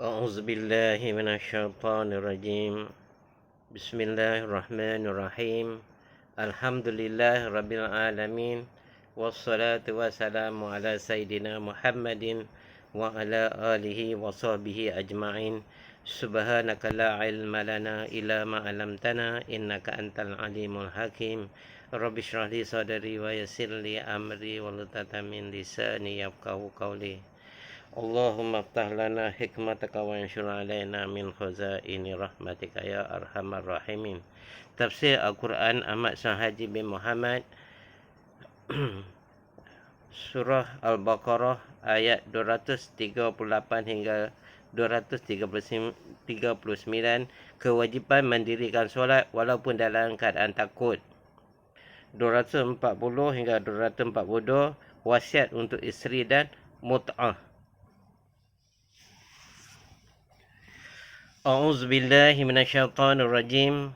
أعوذ بالله من الشيطان الرجيم. بسم الله الرحمن الرحيم. الحمد لله رب العالمين. والصلاة والسلام على سيدنا محمد وعلى آله وصحبه أجمعين. سبحانك لا علم لنا إلا ما علمتنا إنك أنت العليم الحكيم. رب اشرح لي صدري ويسر لي أمري واحلل من لساني يفقهوا قولي. Allahumma aftah lana hikmataka wa anshur alaina min khazaini rahmatika ya arhamar rahimin. Tafsir Al-Quran Ahmad Sahaji bin Muhammad Surah Al-Baqarah ayat 238 hingga 239. Kewajipan mendirikan solat walaupun dalam keadaan takut. 240 hingga 242. Wasiat untuk isteri dan mut'ah. أعوذ بالله من الشيطان الرجيم.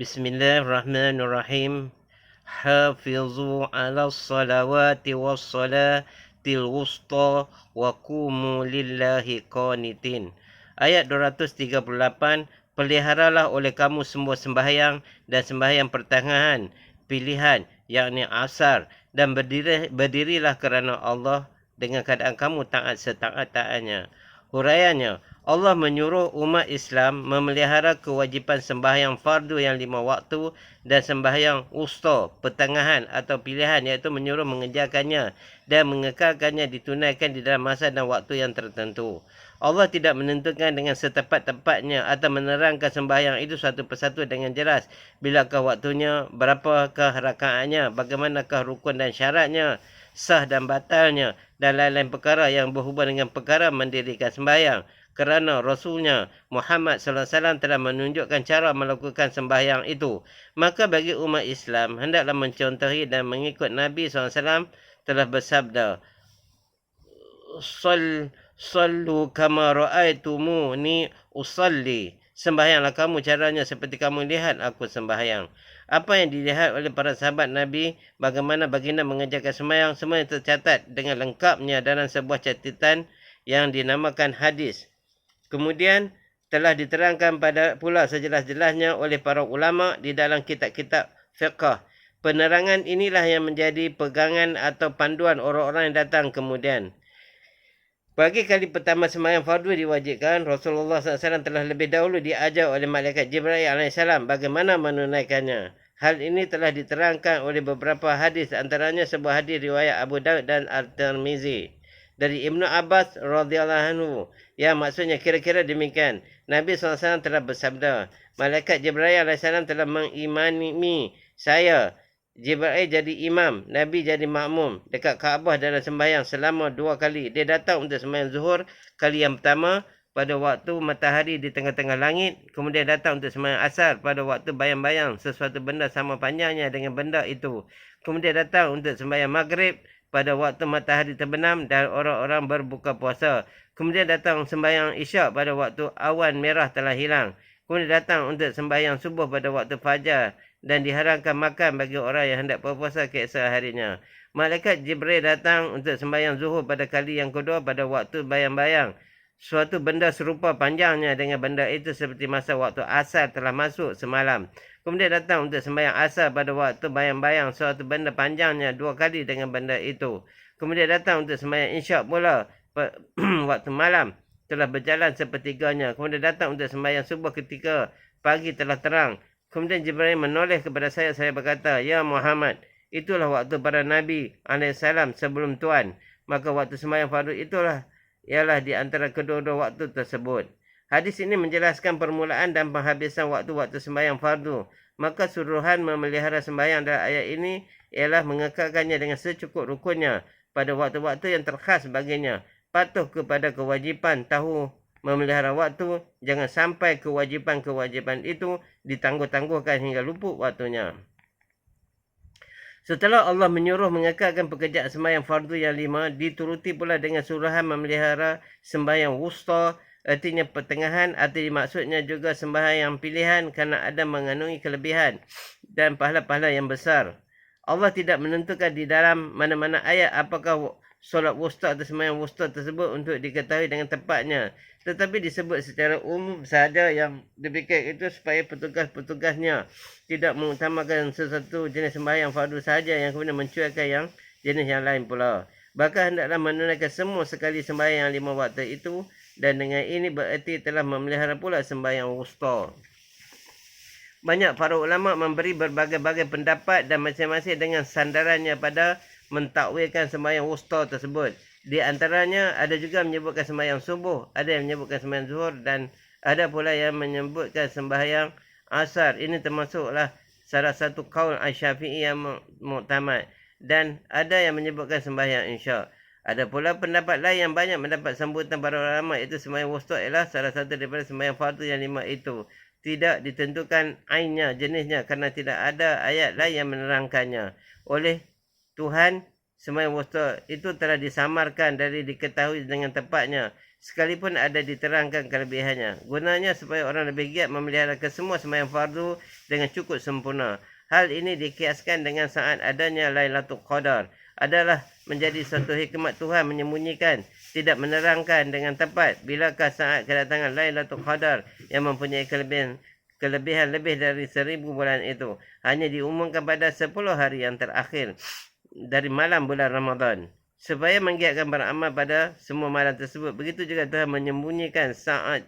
بسم الله الرحمن الرحيم. حافظوا على الصلوات والصلاة الوسطى وقوموا لله قانتين. Ayat 238. Peliharalah oleh kamu semua sembahyang dan sembahyang pertengahan pilihan, yakni asar, dan berdirilah kerana Allah dengan keadaan kamu taat setaat-taatnya. Huraiannya, Allah menyuruh umat Islam memelihara kewajipan sembahyang fardu yang 5 waktu dan sembahyang wusta, pertengahan atau pilihan, iaitu menyuruh mengerjakannya dan mengekalkannya ditunaikan di dalam masa dan waktu yang tertentu. Allah tidak menentukan dengan setepat-tepatnya atau menerangkan sembahyang itu satu persatu dengan jelas. Bilakah waktunya, berapakah rakaatnya, bagaimanakah rukun dan syaratnya, sah dan batalnya, dan lain-lain perkara yang berhubungan dengan perkara mendirikan sembahyang. Kerana Rasulnya Muhammad SAW telah menunjukkan cara melakukan sembahyang itu. Maka bagi umat Islam, hendaklah mencontohi dan mengikut Nabi SAW telah bersabda, Sallu kama ra'aitumuni usalli. Sembahyanglah kamu caranya seperti kamu lihat aku sembahyang. Apa yang dilihat oleh para sahabat Nabi, bagaimana baginda mengerjakan sembahyang, semua yang tercatat dengan lengkapnya dalam sebuah catatan yang dinamakan hadis. Kemudian telah diterangkan pula sejelas-jelasnya oleh para ulama di dalam kitab-kitab fiqh. Penerangan inilah yang menjadi pegangan atau panduan orang-orang yang datang kemudian. Bagi kali pertama sembahyang fardu diwajibkan, Rasulullah SAW telah lebih dahulu diajar oleh malaikat Jibril AS bagaimana menunaikannya. Hal ini telah diterangkan oleh beberapa hadis, antaranya sebuah hadis riwayat Abu Daud dan At-Tirmizi dari Ibnu Abbas radhiyallahu anhu, yang maksudnya kira-kira demikian. Nabi SAW telah bersabda, malaikat Jibril AS telah mengimami saya. Jibril jadi imam, Nabi jadi makmum dekat Kaabah dalam sembahyang selama 2 kali. Dia datang untuk sembahyang zuhur kali yang pertama pada waktu matahari di tengah-tengah langit. Kemudian datang untuk sembahyang asar pada waktu bayang-bayang sesuatu benda sama panjangnya dengan benda itu. Kemudian datang untuk sembahyang maghrib pada waktu matahari terbenam dan orang-orang berbuka puasa. Kemudian datang sembahyang isyak pada waktu awan merah telah hilang. Kemudian datang untuk sembahyang subuh pada waktu fajar dan diharamkan makan bagi orang yang hendak berpuasa keesokan harinya. Malaikat Jibril datang untuk sembahyang zuhur pada kali yang kedua pada waktu bayang-bayang. Suatu benda serupa panjangnya dengan benda itu seperti masa waktu asar telah masuk semalam. Kemudian datang untuk sembahyang asar pada waktu bayang-bayang, suatu benda panjangnya 2 kali dengan benda itu. Kemudian datang untuk sembahyang isyak pula waktu malam telah berjalan sepertiganya. Kemudian datang untuk sembahyang subuh ketika pagi telah terang. Kemudian Jibril menoleh kepada saya berkata, Ya Muhammad, itulah waktu para Nabi AS sebelum Tuhan. Maka waktu sembahyang fardu itulah ialah di antara kedua-dua waktu tersebut. Hadis ini menjelaskan permulaan dan penghabisan waktu-waktu sembahyang fardu. Maka suruhan memelihara sembahyang dalam ayat ini ialah mengekalkannya dengan secukup rukunnya pada waktu-waktu yang terkhas baginya. Patuh kepada kewajipan tahu memelihara waktu, jangan sampai kewajipan-kewajipan itu ditangguh-tangguhkan hingga luput waktunya. Setelah Allah menyuruh mengekalkan pekerjaan sembahyang fardu yang 5, dituruti pula dengan suruhan memelihara sembahyang wusta, artinya pertengahan, atau dimaksudnya juga sembahyang pilihan kerana ada mengandungi kelebihan dan pahala-pahala yang besar. Allah tidak menentukan di dalam mana-mana ayat apakah solat wusta atau sembahyang wusta tersebut untuk diketahui dengan tepatnya. Tetapi disebut secara umum sahaja yang demikian itu supaya petugas-petugasnya tidak mengutamakan sesuatu jenis sembahyang fardu sahaja yang kemudian mencuaikan yang jenis yang lain pula. Bahkan hendaklah menunaikan semua sekali sembahyang 5 waktu itu, dan dengan ini bererti telah memelihara pula sembahyang wusta. Banyak para ulama memberi berbagai-bagai pendapat dan masing-masing dengan sandarannya pada mentakwilkan sembahyang wusta tersebut. Di antaranya ada juga menyebutkan sembahyang subuh, ada yang menyebutkan sembahyang zuhur, dan ada pula yang menyebutkan sembahyang asar. Ini termasuklah salah satu kaul Asy-Syafi'i yang muktamad, dan ada yang menyebutkan sembahyang insya. Ada pula pendapat lain yang banyak mendapat sambutan para ulama, iaitu sembahyang wusta ialah salah satu daripada sembahyang fardu yang 5 itu. Tidak ditentukan ainnya, jenisnya, kerana tidak ada ayat lain yang menerangkannya. Oleh Tuhan, sembahyang wusta itu telah disamarkan dari diketahui dengan tepatnya, sekalipun ada diterangkan kelebihannya. Gunanya supaya orang lebih giat memelihara kesemua sembahyang fardu dengan cukup sempurna. Hal ini dikiaskan dengan saat adanya Lailatul Qadar. Adalah menjadi satu hikmat Tuhan menyembunyikan, tidak menerangkan dengan tepat bilakah saat kedatangan Lailatul Qadar yang mempunyai kelebihan lebih dari 1000 bulan itu. Hanya diumumkan pada 10 hari yang terakhir dari malam bulan Ramadan, supaya menggiatkan beramal pada semua malam tersebut. Begitu juga Tuhan menyembunyikan saat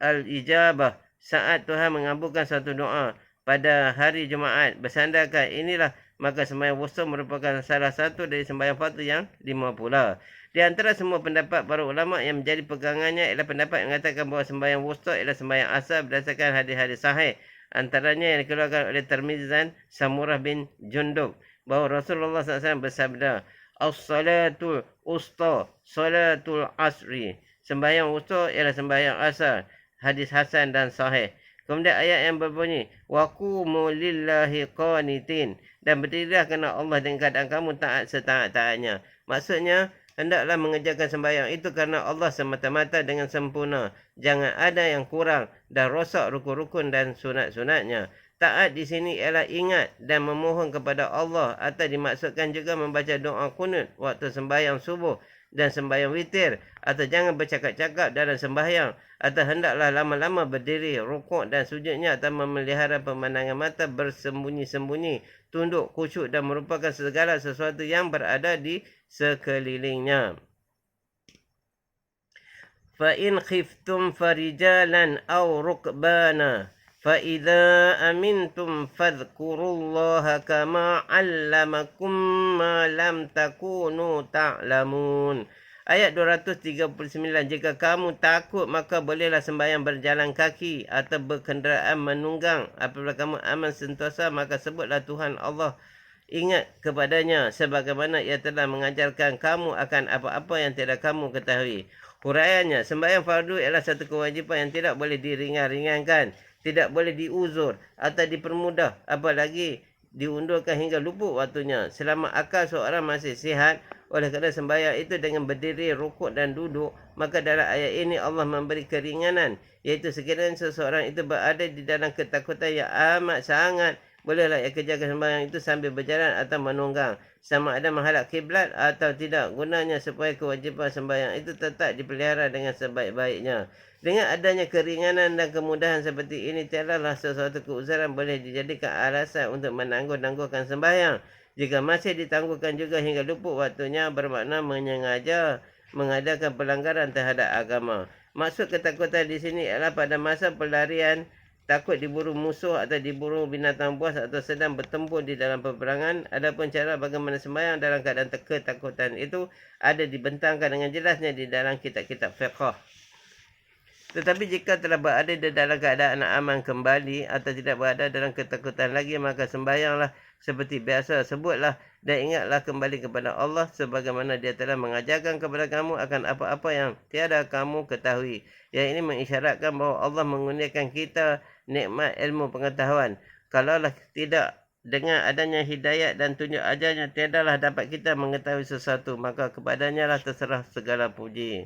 al-ijabah, saat Tuhan mengabulkan satu doa pada hari Jumaat. Bersandarkan inilah, maka sembahyang wusta merupakan salah satu dari sembahyang fardu yang 5 pula. Di antara semua pendapat para ulama yang menjadi pegangannya ialah pendapat yang mengatakan bahawa sembahyang wusta ialah sembahyang asar berdasarkan hadis-hadis sahih. Antaranya yang dikeluarkan oleh Tirmizi dan Samurah bin Jundub, bahawa Rasulullah SAW bersabda, "As-salatul usta, salatul asri." Sembahyang wusta ialah sembahyang asar. Hadis hasan dan sahih. Kemudian ayat yang berbunyi, "Waqumu lillahi qanitin." Dan berdirilah kerana Allah dengan keadaan kamu taat setaat-taatnya. Maksudnya, hendaklah mengerjakan sembahyang itu kerana Allah semata-mata dengan sempurna. Jangan ada yang kurang dan rosak rukun-rukun dan sunat-sunatnya. Taat di sini ialah ingat dan memohon kepada Allah, atau dimaksudkan juga membaca doa kunut waktu sembahyang subuh dan sembahyang witir, atau jangan bercakap-cakap dalam sembahyang, atau hendaklah lama-lama berdiri, rukuk dan sujudnya, atau memelihara pemandangan mata bersembunyi-sembunyi, tunduk, khusyuk dan merupakan segala sesuatu yang berada di sekelilingnya. Fa in khiftum farijalan aw rukbana فَإِذَا أَمِنْتُمْ فَاذْكُرُوا اللَّهَ كَمَا عَلَّمَكُمْ مَا لَمْ تَكُونُوا تَعْلَمُونَ. Ayat 239, jika kamu takut maka bolehlah sembahyang berjalan kaki atau berkenderaan menunggang. Apabila kamu aman sentosa maka sebutlah Tuhan Allah, ingat kepadanya sebagaimana ia telah mengajarkan kamu akan apa-apa yang tidak kamu ketahui. Huraiannya, sembahyang fardu ialah satu kewajipan yang tidak boleh diringan-ringankan, tidak boleh diuzur atau dipermudah, apalagi diundurkan hingga luput waktunya. Selama akal seorang masih sihat, oleh kerana sembahyang itu dengan berdiri, rukuk dan duduk, maka dalam ayat ini Allah memberi keringanan, iaitu sekiranya seseorang itu berada di dalam ketakutan yang amat sangat, bolehlah ia kerjakan sembahyang itu sambil berjalan atau menunggang, sama ada menghadap kiblat atau tidak. Gunanya supaya kewajipan sembahyang itu tetap dipelihara dengan sebaik-baiknya. Dengan adanya keringanan dan kemudahan seperti ini, tiadalah sesuatu keuzuran boleh dijadikan alasan untuk menangguh-nangguhkan sembahyang. Jika masih ditangguhkan juga hingga luput waktunya, bermakna menyengaja mengadakan pelanggaran terhadap agama. Maksud ketakutan di sini adalah pada masa pelarian, takut diburu musuh atau diburu binatang buas atau sedang bertempur di dalam peperangan. Adapun cara bagaimana sembahyang dalam keadaan ketakutan itu ada dibentangkan dengan jelasnya di dalam kitab-kitab fiqh. Tetapi jika telah berada di dalam keadaan aman kembali atau tidak berada dalam ketakutan lagi, maka sembahyanglah seperti biasa. Sebutlah dan ingatlah kembali kepada Allah sebagaimana Dia telah mengajarkan kepada kamu akan apa-apa yang tiada kamu ketahui. Yang ini mengisyaratkan bahawa Allah mengurniakan kita nikmat ilmu pengetahuan. Kalaulah tidak, dengan adanya hidayat dan tunjuk ajarnya, tiadalah dapat kita mengetahui sesuatu, maka kepadanya lah terserah segala puji.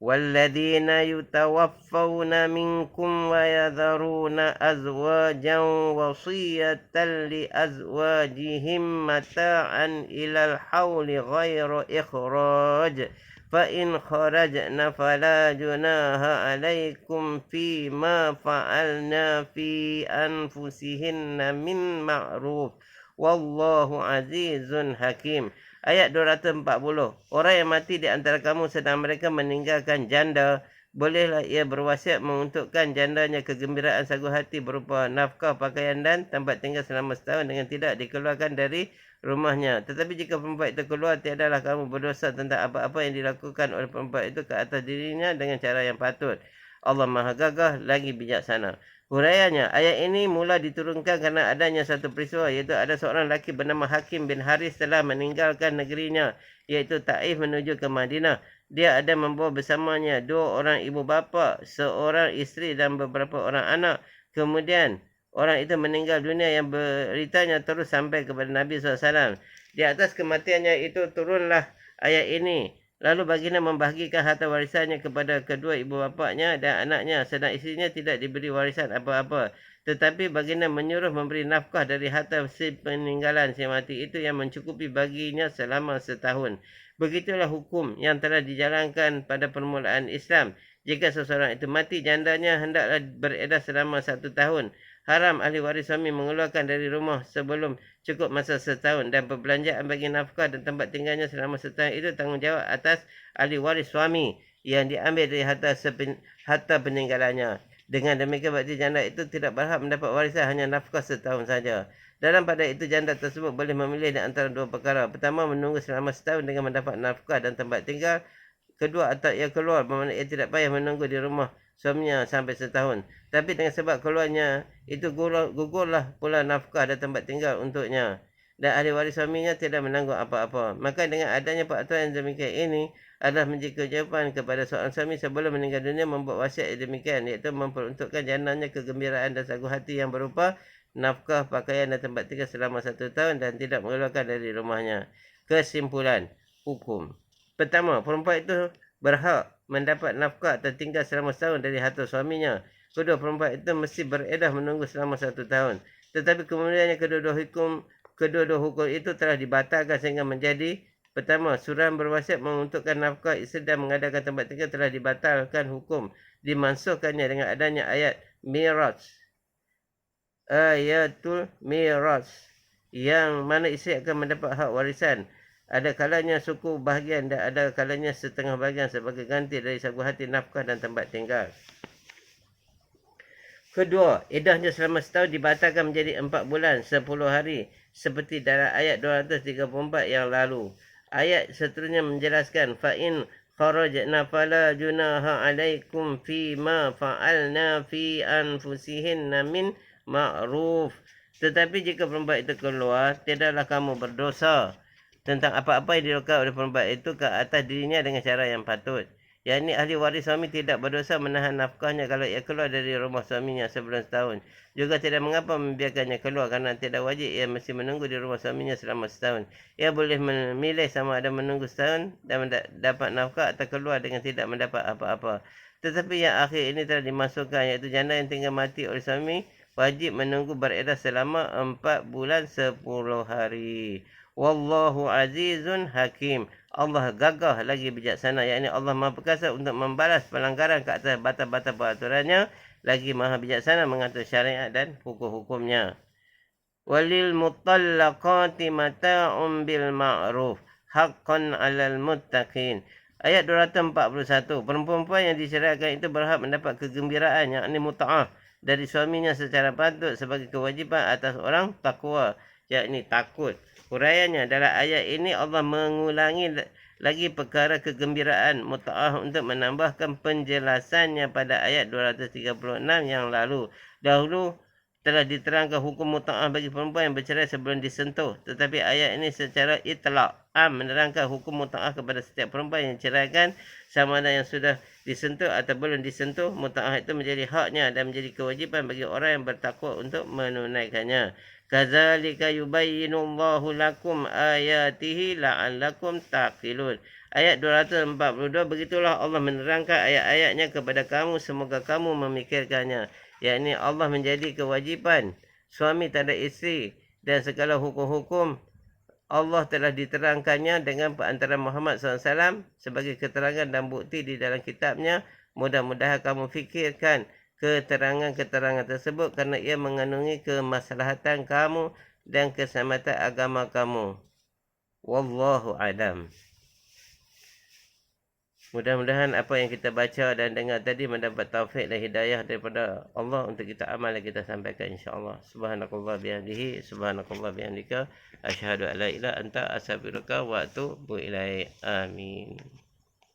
والذين يتوفون منكم ويذرون أزواجا وصية لأزواجهم متاعا إلى الحول غير إخراج فإن خرجن فلا جناح عليكم فيما فعلنا في أنفسهن من معروف والله عزيز حكيم. Ayat 240. Orang yang mati di antara kamu sedang mereka meninggalkan janda, bolehlah ia berwasiat menguntukkan jandanya kegembiraan sagu hati berupa nafkah, pakaian dan tempat tinggal selama setahun dengan tidak dikeluarkan dari rumahnya. Tetapi jika perempuan itu keluar, tiadalah kamu berdosa tentang apa-apa yang dilakukan oleh perempuan itu ke atas dirinya dengan cara yang patut. Allah Maha Gagah lagi bijaksana. Huraiannya, ayat ini mula diturunkan kerana adanya satu peristiwa, iaitu ada seorang lelaki bernama Hakim bin Haris telah meninggalkan negerinya, iaitu Taif menuju ke Madinah. Dia ada membawa bersamanya 2 orang ibu bapa, seorang isteri dan beberapa orang anak. Kemudian orang itu meninggal dunia yang beritanya terus sampai kepada Nabi SAW. Di atas kematiannya itu turunlah ayat ini. Lalu baginda membahagikan harta warisannya kepada kedua ibu bapanya dan anaknya, sedang isterinya tidak diberi warisan apa-apa. Tetapi baginda menyuruh memberi nafkah dari harta si peninggalan si mati itu yang mencukupi baginya selama setahun. Begitulah hukum yang telah dijalankan pada permulaan Islam. Jika seseorang itu mati, jandanya hendaklah beredar selama 1 tahun. Haram ahli waris suami mengeluarkan dari rumah sebelum cukup masa setahun, dan perbelanjaan bagi nafkah dan tempat tinggalnya selama setahun itu tanggungjawab atas ahli waris suami yang diambil dari harta peninggalannya. Dengan demikian berarti janda itu tidak berhak mendapat warisan, hanya nafkah setahun saja. Dalam pada itu janda tersebut boleh memilih di antara 2 perkara. Pertama, menunggu selama setahun dengan mendapat nafkah dan tempat tinggal. Kedua, atau ia keluar, bermakna ia tidak payah menunggu di rumah suaminya sampai setahun. Tapi dengan sebab keluarnya itu gugurlah pula nafkah dan tempat tinggal untuknya, dan ahli waris suaminya tidak menanggung apa-apa. Maka dengan adanya peraturan yang demikian ini adalah menjadi kewajipan kepada seorang suami sebelum meninggal dunia membuat wasiat yang demikian, iaitu memperuntukkan jandanya kegembiraan dan sagu hati yang berupa nafkah, pakaian dan tempat tinggal selama 1 tahun dan tidak mengeluarkan dari rumahnya. Kesimpulan hukum. Pertama, perempuan itu berhak mendapat nafkah atau tinggal selama setahun dari harta suaminya. Kedua, perempuan itu mesti beredah menunggu selama 1 tahun. Tetapi kemudiannya kedua-dua hukum itu telah dibatalkan sehingga menjadi: pertama, suruhan berwasiat menguntukkan nafkah isteri dan mengadakan tempat tinggal telah dibatalkan hukum dimansuhkannya dengan adanya ayat Miraj. Ayatul Miraj, yang mana isteri akan mendapat hak warisan. Ada kalanya suku bahagian dan ada kalanya setengah bahagian sebagai ganti dari sagu hati, nafkah dan tempat tinggal. Kedua, idahnya selama setahun dibatalkan menjadi 4 bulan 10 hari seperti dalam ayat 234 yang lalu. Ayat seterusnya menjelaskan fa'in kharajna fala junaha alaikum fi ma fa'alna fi anfusihinna min ma'ruf. Tetapi jika perempuan itu keluar, tidaklah kamu berdosa tentang apa-apa yang dilakukan oleh perempuan itu ke atas dirinya dengan cara yang patut. Yang ini ahli waris suami tidak berdosa menahan nafkahnya kalau ia keluar dari rumah suaminya sebelum setahun. Juga tidak mengapa membiarkannya keluar kerana tidak wajib ia mesti menunggu di rumah suaminya selama setahun. Ia boleh memilih sama ada menunggu setahun dan dapat nafkah atau keluar dengan tidak mendapat apa-apa. Tetapi yang akhir ini telah dimasukkan, iaitu janda yang tinggal mati oleh suami wajib menunggu beredar selama 4 bulan 10 hari. Wallahu azizun hakim. Allah gagah lagi bijaksana, yakni Allah Maha Perkasa untuk membalas pelanggaran ke atas batas-batas peraturannya, lagi Maha bijaksana mengatur syariat dan hukum-hukumnya. Walil mutallaqati mata'un bil ma'ruf haqqan 'alal muttaqin. Ayat 241. Perempuan yang diceraikan itu berhak mendapat kegembiraan, yakni muta'ah, dari suaminya secara patut sebagai kewajipan atas orang takwa, yakni takut. Huraiannya, dalam ayat ini Allah mengulangi lagi perkara kegembiraan muta'ah untuk menambahkan penjelasannya pada ayat 236 yang lalu. Dahulu telah diterangkan hukum muta'ah bagi perempuan yang bercerai sebelum disentuh. Tetapi ayat ini secara itlaq menerangkan hukum muta'ah kepada setiap perempuan yang ceraikan, sama ada yang sudah disentuh atau belum disentuh. Muta'ah itu menjadi haknya dan menjadi kewajipan bagi orang yang bertakwa untuk menunaikannya. Kadzalika yubayyinullahu lakum ayatihi la'allakum taqilun. Ayat 242, begitulah Allah menerangkan ayat-ayatnya kepada kamu, semoga kamu memikirkannya. Yakni Allah menjadi kewajipan suami terhadap isteri dan segala hukum-hukum Allah telah diterangkannya dengan perantaran Muhammad SAW sebagai keterangan dan bukti di dalam kitabnya. Mudah-mudahan kamu fikirkan keterangan-keterangan tersebut kerana ia mengandungi kemaslahatan kamu dan keselamatan agama kamu. Wallahu a'lam. Mudah-mudahan apa yang kita baca dan dengar tadi mendapat taufik dan hidayah daripada Allah untuk kita amal yang kita sampaikan, insya-Allah. Subhanakallah bihamdihi, subhanakallah bihamdika, asyhadu an la ilaha illa anta, astaghfiruka wa atubu ilaik. Amin.